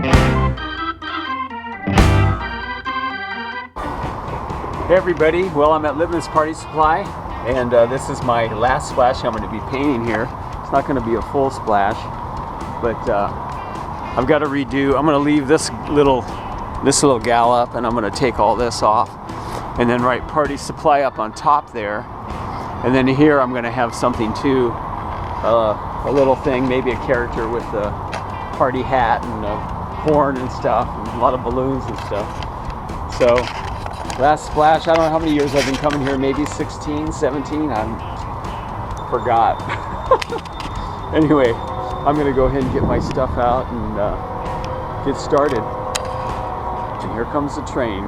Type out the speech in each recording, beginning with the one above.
Hey everybody, well, I'm at Lippman's Party Supply, and this is my last splash I'm going to be painting here. It's not going to be a full splash, but I've got to redo. I'm going to leave this little gal up, and I'm going to take all this off, and then write Party Supply up on top there. And then here I'm going to have something too, a little thing, maybe a character with a party hat and a horn and stuff, and a lot of balloons and stuff. So last splash, I don't know how many years I've been coming here, maybe 16, 17, I forgot. Anyway, I'm gonna go ahead and get my stuff out and get started. And here comes the train.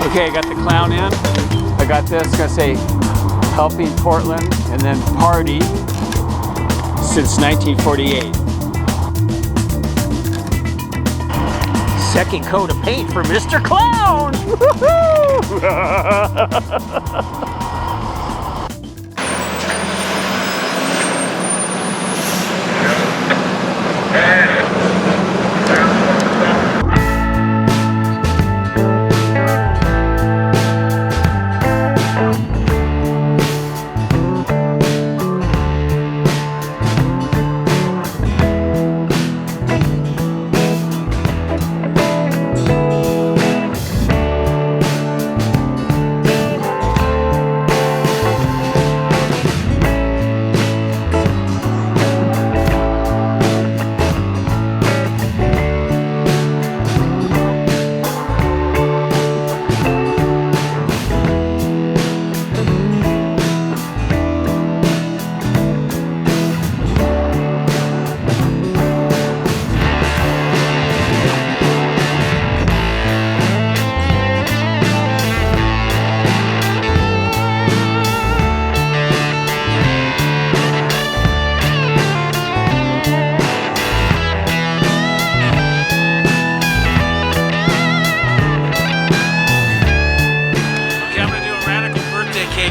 Okay, I got the clown in. I got this, gonna say helping Portland and then party since 1948. Second coat of paint for Mr. Clown!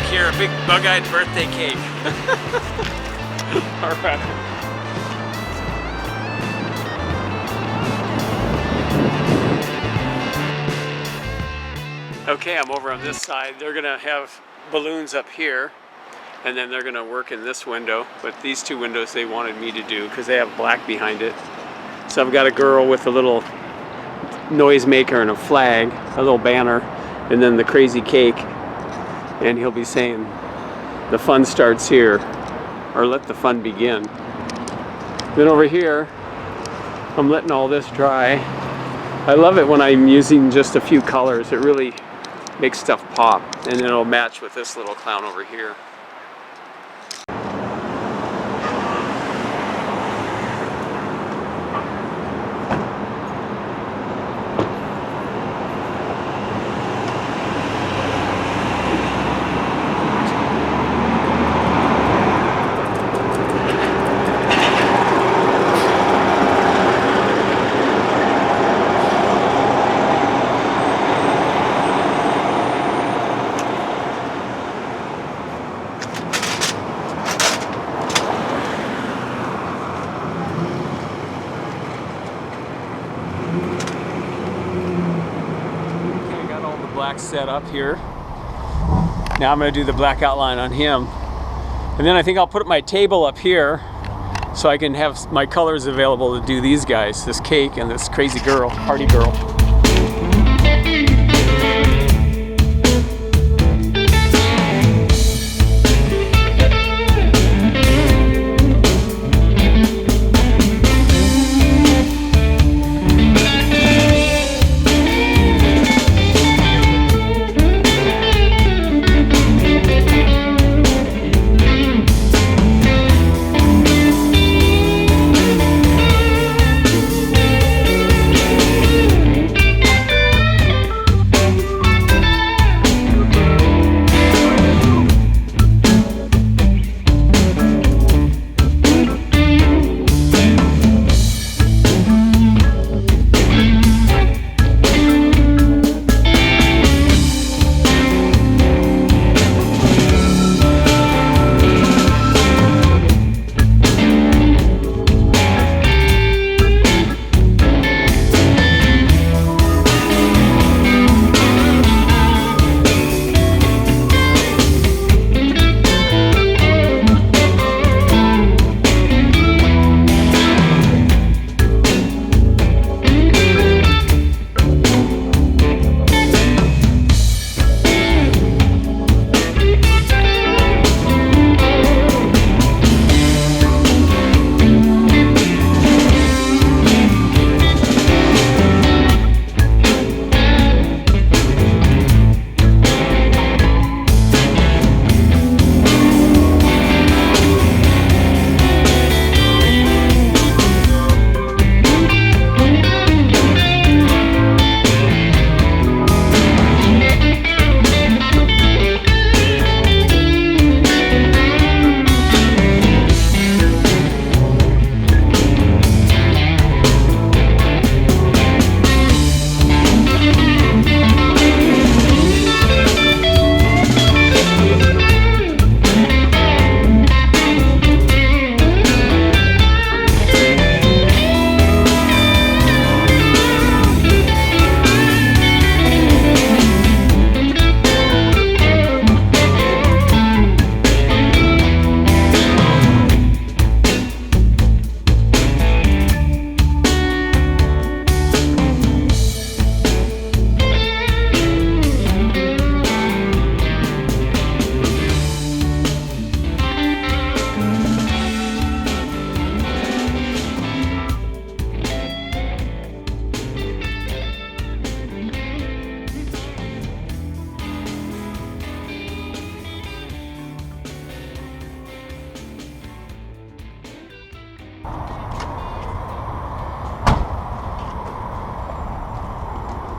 Here, a big bug-eyed birthday cake. All right. Okay, I'm over on this side. They're gonna have balloons up here, and then they're gonna work in this window. But these two windows they wanted me to do because they have black behind it. So I've got a girl with a little noisemaker and a flag, a little banner, and then the crazy cake. And he'll be saying, the fun starts here, or let the fun begin. Then over here, I'm letting all this dry. I love it when I'm using just a few colors. It really makes stuff pop, and it'll match with this little clown over here. Black set up here. Now I'm going to do the black outline on him. And then I think I'll put my table up here so I can have my colors available to do these guys, this cake and this crazy girl, party girl.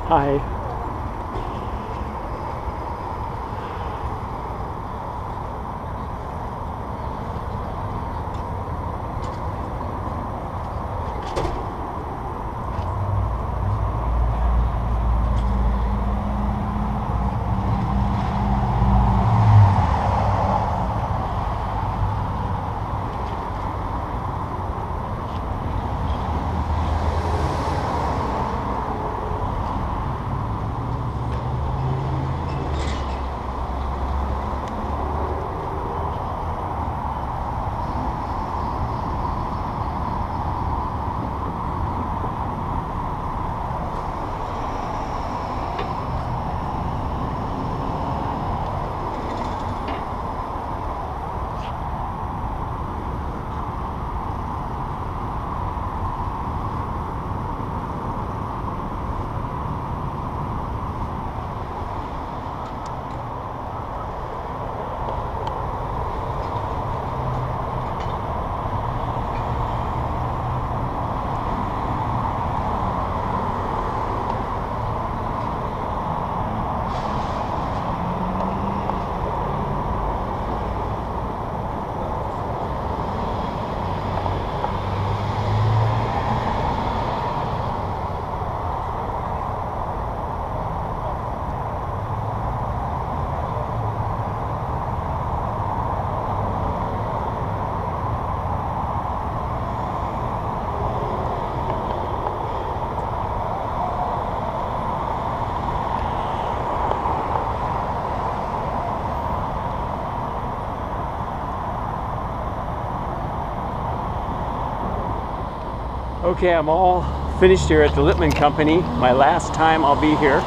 Hi. Okay, I'm all finished here at the Lippman Company. My last time I'll be here.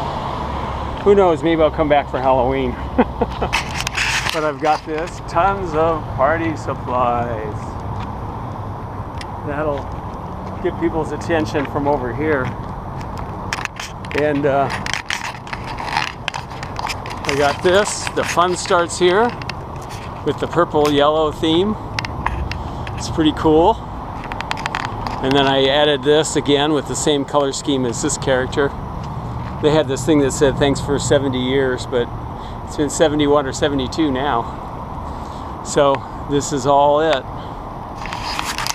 Who knows, maybe I'll come back for Halloween. But I've got this, tons of party supplies. That'll get people's attention from over here. And I got this, the fun starts here with the purple yellow theme. It's pretty cool. And then I added this again with the same color scheme as this character. They had this thing that said thanks for 70 years, but it's been 71 or 72 now. So this is all it.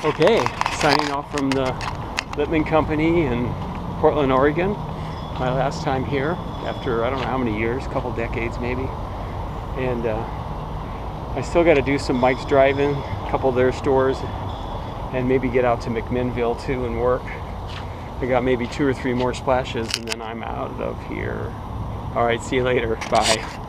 Okay, signing off from the Lippman Company in Portland, Oregon. My last time here after I don't know how many years, a couple decades maybe. And I still got to do some Mike's Drive-In, a couple of their stores, and maybe get out to McMinnville too and work. I got maybe 2 or 3 more splashes and then I'm out of here. All right, see you later. Bye.